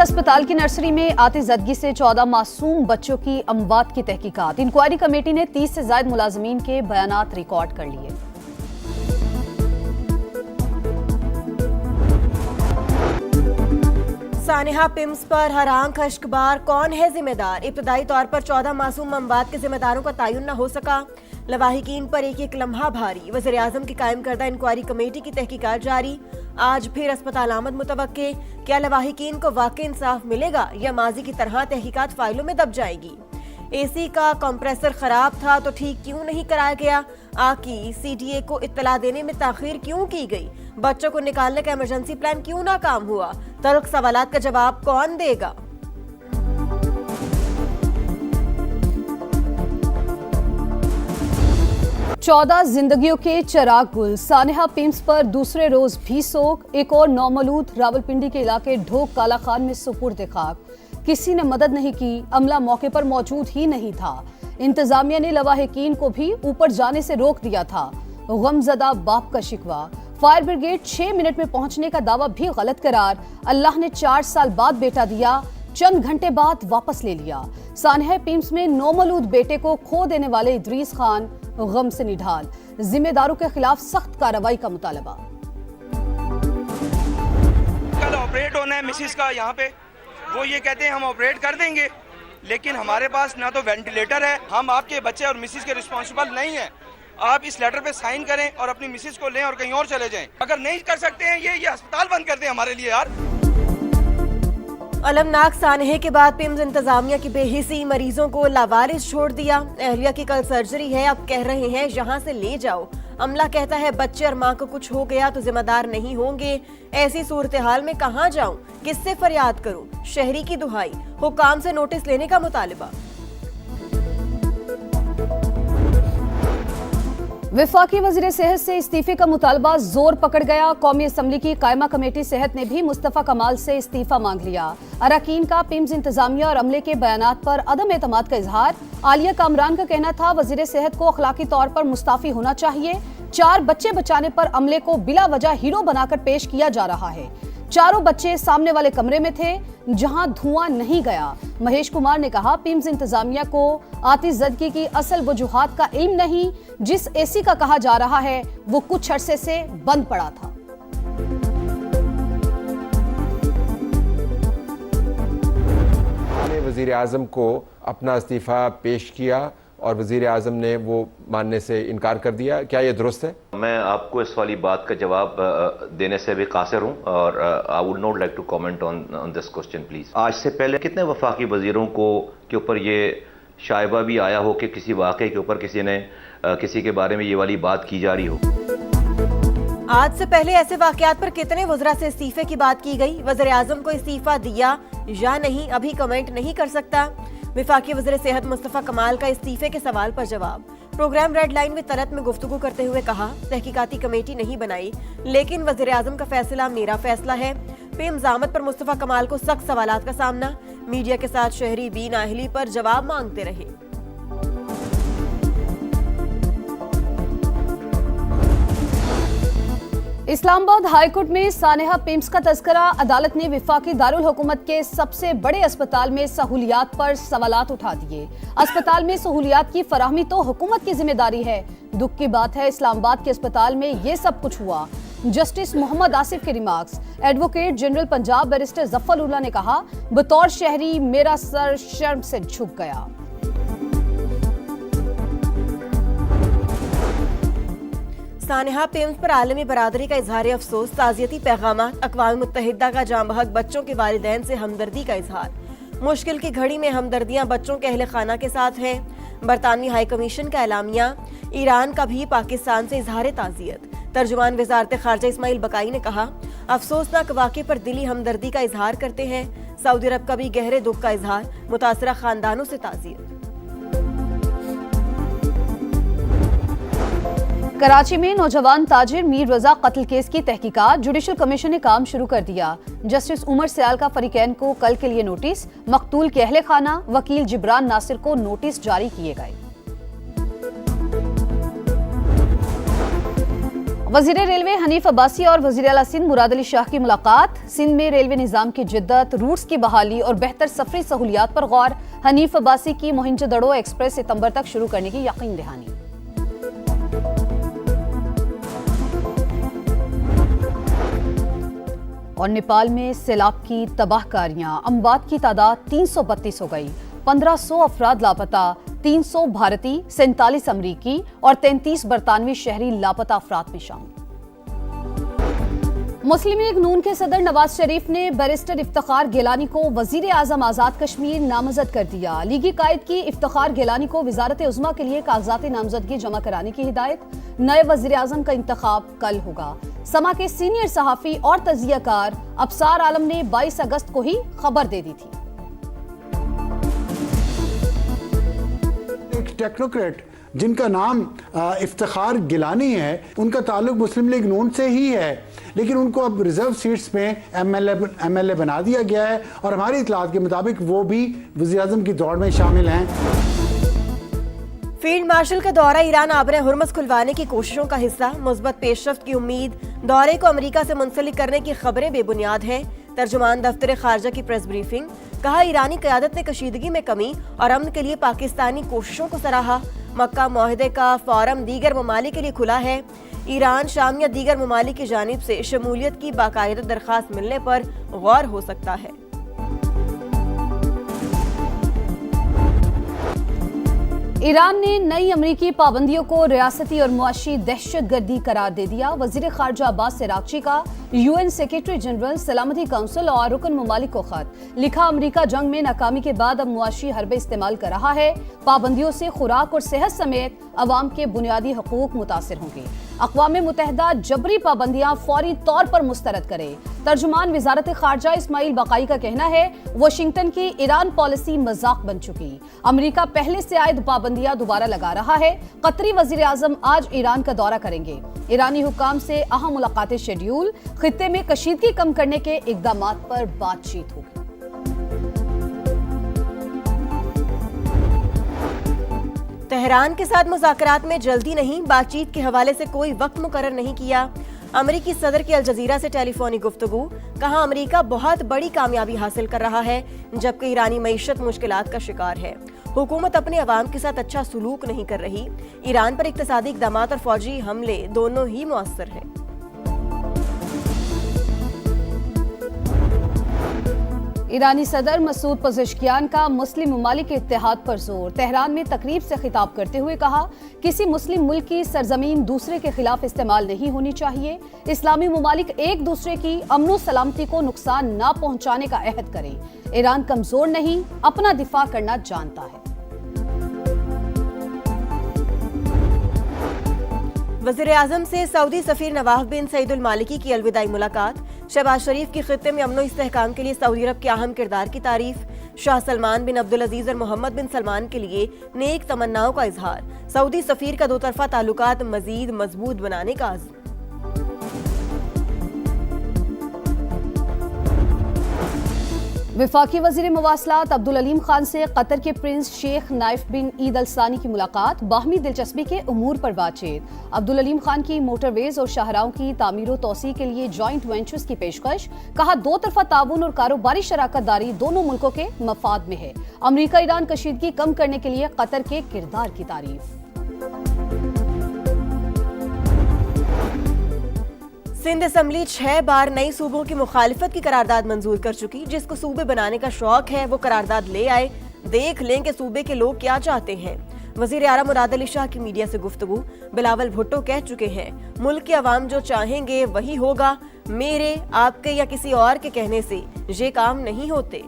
अस्पताल की नर्सरी में आतिशज़दगी से 14 मासूम बच्चों की अमवात की तहकीकात। इंक्वायरी कमेटी ने 30 से ज्यादा मुलाजमीन के बयानात रिकॉर्ड कर लिए। सानिहा पिम्स पर हर आंख अश्कबार, कौन है जिम्मेदार? इब्तदाई तौर पर 14 मासूम अमवात के जिम्मेदारों का तयन न हो सका। लवाहिकीन पर एक एक लम्हा भारी। वज़ीर आज़म की कायम करदा इंक्वायरी कमेटी की तहकीकात जारी। आज फिर अस्पताल आमद मुतवक्के। क्या लवाहिकीन को वाकई इंसाफ मिलेगा या माजी की तरह तहकीकात फाइलों में दब जाएगी? एसी का कंप्रेसर खराब था तो ठीक क्यों नहीं कराया गया? आकी सीडीए को इत्तला देने में ताखीर क्यों की गई? बच्चों को निकालने का इमरजेंसी प्लान क्यों नाकाम हुआ? तल्ख सवालात का जवाब कौन देगा? चौदह जिंदगियों के चिराग गुल। सानिहा पिम्स पर दूसरे रोज भी सोग। एक और नौमलूद रावलपिंडी के इलाके ढोक काला खान में सुपुर्द खाक। किसी ने मदद नहीं की, अमला मौके पर मौजूद ही नहीं था। इंतजामिया ने लवाहिकीन को भी ऊपर जाने से रोक दिया था। गमजदा बाप का शिकवा। फायर ब्रिगेड 6 मिनट में पहुंचने का दावा भी गलत करार। अल्लाह ने 4 साल बाद बेटा दिया, चंद घंटे बाद वापस ले लिया। सानिहा पिम्स में नौमलूद बेटे को खो देने वाले इदरीस खान गम से निढाल। जिम्मेदारों के खिलाफ सख्त कार्रवाई का मुतालबा। कल ऑपरेट होना है मिसिस का यहाँ पे, वो ये कहते हैं हम ऑपरेट कर देंगे, लेकिन हमारे पास ना तो वेंटिलेटर है। हम आपके बच्चे और मिसिस के रिस्पॉन्सिबल नहीं है। आप इस लेटर पे साइन करें और अपनी मिसिस को लें और कहीं और चले जाएं। अगर नहीं कर सकते हैं ये अस्पताल बंद कर दें हमारे लिए यार। अलमनाक सानहे के बाद पिम्स इंतजामिया की बेहिसी, मरीजों को लावारिस छोड़ दिया। अहलिया की कल सर्जरी है, अब कह रहे हैं यहाँ से ले जाओ। अमला कहता है बच्चे और माँ को कुछ हो गया तो जिम्मेदार नहीं होंगे। ऐसी सूरत हाल में कहाँ जाऊँ, किससे फरियाद करूँ? शहरी की दुहाई, हुकाम से नोटिस लेने का मुतालिबा। वफाकी वज़ीर सेहत से इस्तीफे का मुतालबा जोर पकड़ गया। कौमी असम्बली की कायमा कमेटी सेहत ने भी मुस्तफ़ा कमाल से इस्तीफा मांग लिया। अरकान का पिम्स इंतजामिया और अमले के बयानात पर अदम एतमाद का इजहार। आलिया कामरान का कहना था वज़ीर सेहत को अखलाकी तौर पर मुस्ताफी होना चाहिए। 4 बच्चे बचाने पर अमले को बिला वजह हीरो बनाकर पेश किया जा रहा है। चारों बच्चे सामने वाले कमरे में थे जहां धुआं नहीं गया। महेश कुमार ने कहा पिम्स इंतजामिया को आतिशज़दगी की असल वजूहात का इल्म नहीं। जिस एसी का कहा जा रहा है वो कुछ अरसे से बंद पड़ा था। वज़ीर आज़म को अपना इस्तीफ़ा पेश किया और वज़ीर आज़म ने वो मानने से इनकार कर दिया। क्या ये दुरुस्त है? मैं आपको इस वाली बात का जवाब देने से भी कासिर हूँ और I would not like to comment on this question please. आज से पहले कितने वफाकी वज़ीरों को के ऊपर ये शायबा भी आया हो कि किसी वाक़े के ऊपर किसी ने किसी के बारे में ये वाली बात की जा रही हो? आज से पहले ऐसे वाकयात पर कितने वज़रा से इस्तीफे की बात की गई? वज़ीर आज़म को इस्तीफा दिया या नहीं अभी कमेंट नहीं कर सकता। वफाकी वज़ीर सेहत मुस्तफ़ा कमाल का इस्तीफे के सवाल पर जवाब। प्रोग्राम रेड लाइन में तरत में गुफ्तगू करते हुए कहा तहकीकाती कमेटी नहीं बनाई, लेकिन वज़ीर आज़म का फैसला मेरा फैसला है। पिम्स आमद पर मुस्तफ़ा कमाल को सख्त सवालात का सामना। मीडिया के साथ शहरी बी नाअहली पर जवाब मांगते रहे। इस्लामाबाद हाईकोर्ट में सानिहा पिम्स का तस्करा। अदालत ने वफाकी दारुल हुकूमत के सबसे बड़े अस्पताल में सहूलियात पर सवालात उठा दिए। अस्पताल में सहूलियात की फराहमी तो हुकूमत की जिम्मेदारी है। दुख की बात है इस्लामाबाद के अस्पताल में ये सब कुछ हुआ। जस्टिस मोहम्मद आसिफ के remarks. Advocate general Punjab barrister Zafar Ullah ने कहा बतौर शहरी मेरा सर शर्म से झुक गया। सानिहा पिम्स पर आलमी बरादरी का इजहार अफसोस। ताज़ियती पैगामात। अक़वाम मुत्तहिदा का जाम बहक बच्चों के वालिदैन से हमदर्दी का इजहार। मुश्किल की घड़ी में हमदर्दियां बच्चों के अहले खाना के साथ हैं। बरतानवी हाई कमीशन का एलामिया। ईरान का भी पाकिस्तान से इजहार ताज़ियत। तर्जुमान वज़ारत ख़ारजा इस्माइल बकाई ने कहा अफसोसनाक वाक़े पर दिली हमदर्दी का इजहार करते हैं। सऊदी अरब का भी गहरे दुख का इजहार। मुतासरा खानदानों से ताज़ियत। कराची में नौजवान ताजिर मीर रजा कत्ल केस की तहकीकात। जुडिशल कमीशन ने काम शुरू कर दिया। जस्टिस उमर सयाल का फरीकैन को कल के लिए नोटिस। मकतूल के अहले खाना वकील जिब्रान नासिर को नोटिस जारी किए गए। वजीर रेलवे हनीफ अब्बासी और वजीर आला सिंध मुराद अली शाह की मुलाकात। सिंध में रेलवे निजाम की जिद्दत, रूट्स की बहाली और बेहतर सफरी सहूलियात पर गौर। हनीफ अब्बासी की मोहिंजोदड़ो एक्सप्रेस सितंबर तक शुरू करने की यकीन दहानी। और नेपाल में सैलाब की तबाहकारियां, अमवात की तादाद 332 हो गई। 1500 अफराद लापता, 300 भारतीय, 47 अमरीकी और 33 बरतानवी शहरी लापता अफराद में शामिल। मुस्लिम लीग नून के सदर नवाज शरीफ ने बैरिस्टर इफ्तिखार गिलानी को वजीर आजम आजाद कश्मीर नामजद कर दिया। लीगी कायद की इफ्तिखार गिलानी को वजारत उज़्मा के लिए कागजात नामजदगी जमा कराने की हिदायत। नए वजीर आजम का इंतखाब कल होगा। समा के सीनियर सहाफी और तजियाकार अबसार आलम ने 22 अगस्त को ही खबर दे दी थी। एक टेक्नोक्रेट जिनका नाम इफ्तिखार गिलानी है, उनका ताल्लुक मुस्लिम लीग नून से ही है, लेकिन उनको अब रिजर्व सीट्स में एमएलए बना दिया गया है और हमारी इतलात के मुताबिक वो भी वज़ीर आज़म की दौड़ में शामिल हैं। फील्ड मार्शल का दौरा ईरान आबरे हुर्मुज़ खुलवाने की कोशिशों का हिस्सा। मुस्बत पेशरफ्त की उम्मीद। दौरे को अमेरिका से मुंसलिक करने की खबरें बेबुनियाद हैं। तर्जुमान दफ्तर खारजा की प्रेस ब्रीफिंग। कहा, ईरानी क़यादत ने कशीदगी में कमी और अमन के लिए पाकिस्तानी कोशिशों को सराहा। मक्का मुआहदे का फोरम दीगर ममालिक के लिए खुला है। ईरान, शाम या दीगर ममालिक की जानिब से शमूलियत की बाकायदा दरख्वास्त मिलने पर गौर हो सकता है। ईरान ने नई अमरीकी पाबंदियों को रियासती और मुआशी दहशतगर्दी करार दे दिया। वजीर खारजा अब्बास इराक्ची का यूएन सेक्रेटरी जनरल, सलामती काउंसिल और रुकन ममालिक को खत लिखा। अमरीका जंग में नाकामी के बाद अब मुआशी हरबे इस्तेमाल कर रहा है। पाबंदियों से खुराक और सेहत समेत अवाम के बुनियादी हकूक मुतासिर होंगे। अक़वाम मुत्तहिदा जबरी पाबंदियां फौरी तौर पर मुस्तरद करे। तर्जुमान वजारत खारजा इस्माइल बकाई का कहना है, वाशिंगटन की ईरान पॉलिसी मजाक बन चुकी। अमरीका पहले से आयद पाबंदियां दोबारा लगा रहा है। कतरी वजीर आजम आज ईरान का दौरा करेंगे। ईरानी हुक्काम से अहम मुलाकातें शेड्यूल। खित्ते में कशीदगी कम करने के इक़दामात पर बातचीत होगी। तेहरान के साथ मुज़ाकरात में जल्दी नहीं, बातचीत के हवाले से कोई वक्त मुकर्रर नहीं किया। अमरीकी सदर की अल जज़ीरा से टेलीफोनिक गुफ्तगू। कहा, अमरीका बहुत बड़ी कामयाबी हासिल कर रहा है, जबकि ईरानी मईशत मुश्किलात का शिकार है। हुकूमत अपने अवाम के साथ अच्छा सलूक नहीं कर रही। ईरान पर इक़्तिसादी इक़दामात और फौजी हमले दोनों ही मुअस्सर हैं। ईरानी सदर मसूद पज़ेश्कियान का मुस्लिम ममालिक के इत्तेहाद पर जोर। तेहरान में तकरीब से खिताब करते हुए कहा, किसी मुस्लिम मुल्क की सरजमीन दूसरे के खिलाफ इस्तेमाल नहीं होनी चाहिए। इस्लामी ममालिक एक दूसरे की अमन सलामती को नुकसान न पहुंचाने का अहद करें। ईरान कमजोर नहीं, अपना दिफा करना जानता है। वज़ीर आज़म से सऊदी सफ़ीर नवाफ बिन सईद अल मालिकी की अलविदाई मुलाकात। शहबाज शरीफ की खित्ते में अमन इस्तेहकाम के लिए सऊदी अरब के अहम किरदार की तारीफ। शाह सलमान बिन अब्दुल अजीज और मोहम्मद बिन सलमान के लिए नेक तमन्नाओं का इजहार। सऊदी सफ़ीर का दोतरफा ताल्लुकात मजीद मजबूत बनाने का आज़म। वफाकी वजीर मवासलात अब्दुल अलीम खान से कतर के प्रिंस शेख नाइफ बिन ईद अल सानी की मुलाकात। बाहमी दिलचस्पी के उमूर पर बातचीत। अब्दुल अलीम खान की मोटरवेज और शाहराहों की तामीर व तोसी के लिए जॉइंट वेंचर्स की पेशकश। कहा, दो तरफा ताउन और कारोबारी शराकत दारी दोनों मुल्कों के मफाद में है। अमरीका ईरान कशीदगी कम करने के लिए कतर के किरदार की तारीफ। सिंध असम्बली 6 बार नई सूबों की मुखालिफत की करारदाद मंजूर कर चुकी। जिसको सूबे बनाने का शौक है वो करारदाद ले आए, देख लें कि सूबे के लोग क्या चाहते हैं। वजीर आला मुराद अली शाह की मीडिया से गुफ्तगू। बिलावल भुट्टो कह चुके हैं, मुल्क के अवाम जो चाहेंगे वही होगा। मेरे, आपके या किसी और के कहने से ये काम नहीं होते।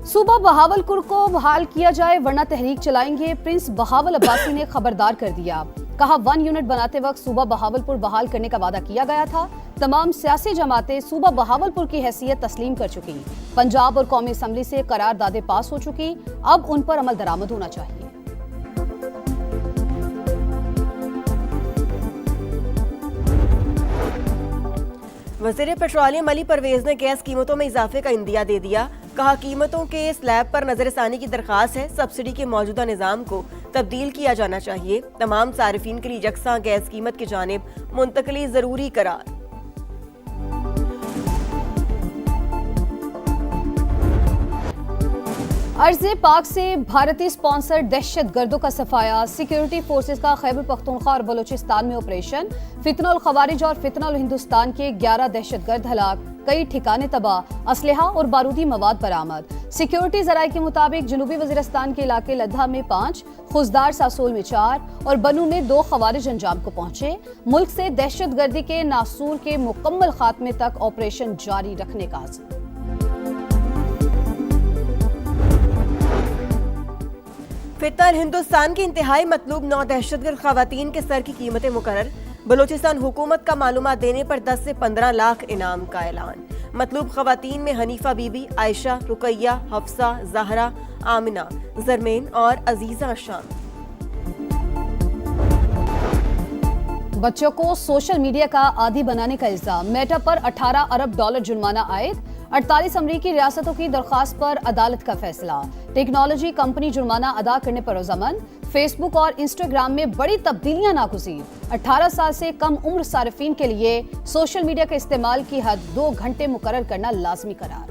सूबा बहावलपुर को बहाल किया जाए वरना तहरीक चलाएंगे। प्रिंस बहावल अब्बासी ने खबरदार कर दिया। कहा, 1 यूनिट बनाते वक्त सूबा बहावलपुर बहाल करने का वादा किया गया था। तमाम सियासी जमातें सूबा बहावलपुर की हैसियत तस्लीम कर चुकी। पंजाब और कौमी असम्बली से करारदादें पास हो चुकी। अब उन पर अमल दरामद होना चाहिए। वज़ीर पेट्रोलियम अली परवेज ने गैस कीमतों में इजाफे का इंदिया दे दिया। कहा, कीमतों के स्लैब पर नजरसानी की दरख्वास्त है। सब्सिडी के मौजूदा निज़ाम को तब्दील किया जाना चाहिए। तमाम सारिफीन के लिए यकसा गैस कीमत की जानिब मुंतकली जरूरी करार। अर्ज़े पाक से भारतीय स्पॉन्सर दहशत गर्दों का सफाया। सिक्योरिटी फोर्सेस का खैबर पख्तूनख्वा और बलूचिस्तान में ऑपरेशन। फितनुल खवारिज और फितनुल हिंदुस्तान के 11 दहशतगर्द हलाक, कई ठिकाने तबाह, असलहा और बारूदी मवाद बरामद। सिक्योरिटी जराये के मुताबिक जनूबी वजीरिस्तान के इलाके लद्दा में 5, खुजदार सासोल में 4 और बनू में 2 खवारिज अंजाम को पहुंचे। मुल्क से दहशतगर्दी के नासूर के मुकम्मल खात्मे तक ऑपरेशन जारी रखने का आज़म। फितनुल हिंदुस्तान की इंतहाई मतलूब 9 दहशतगर्द खवातीन के सर की कीमतें मुकर्रर। बलूचिस्तान हुकूमत का मालूमात देने पर 10 से 15 लाख इनाम का ऐलान। मतलूब खवातीन में हनीफा बीबी, आयशा, रुकैया, हफ्सा, जहरा, आमिना, जरमेन और अजीजा शामिल। बच्चों को सोशल मीडिया का आदी बनाने का इल्जाम। मेटा पर $18 अरब जुर्माना आयद। 48 अमरीकी रियासतों की दरख्वास्त पर अदालत का फैसला। टेक्नोलॉजी कंपनी जुर्माना अदा करने पर रजामंद। फेसबुक और इंस्टाग्राम में बड़ी तब्दीलियां नागुज़ीर। 18 साल से कम उम्र सारिफीन के लिए सोशल मीडिया के इस्तेमाल की हद 2 घंटे मुकर्रर करना लाजमी करार।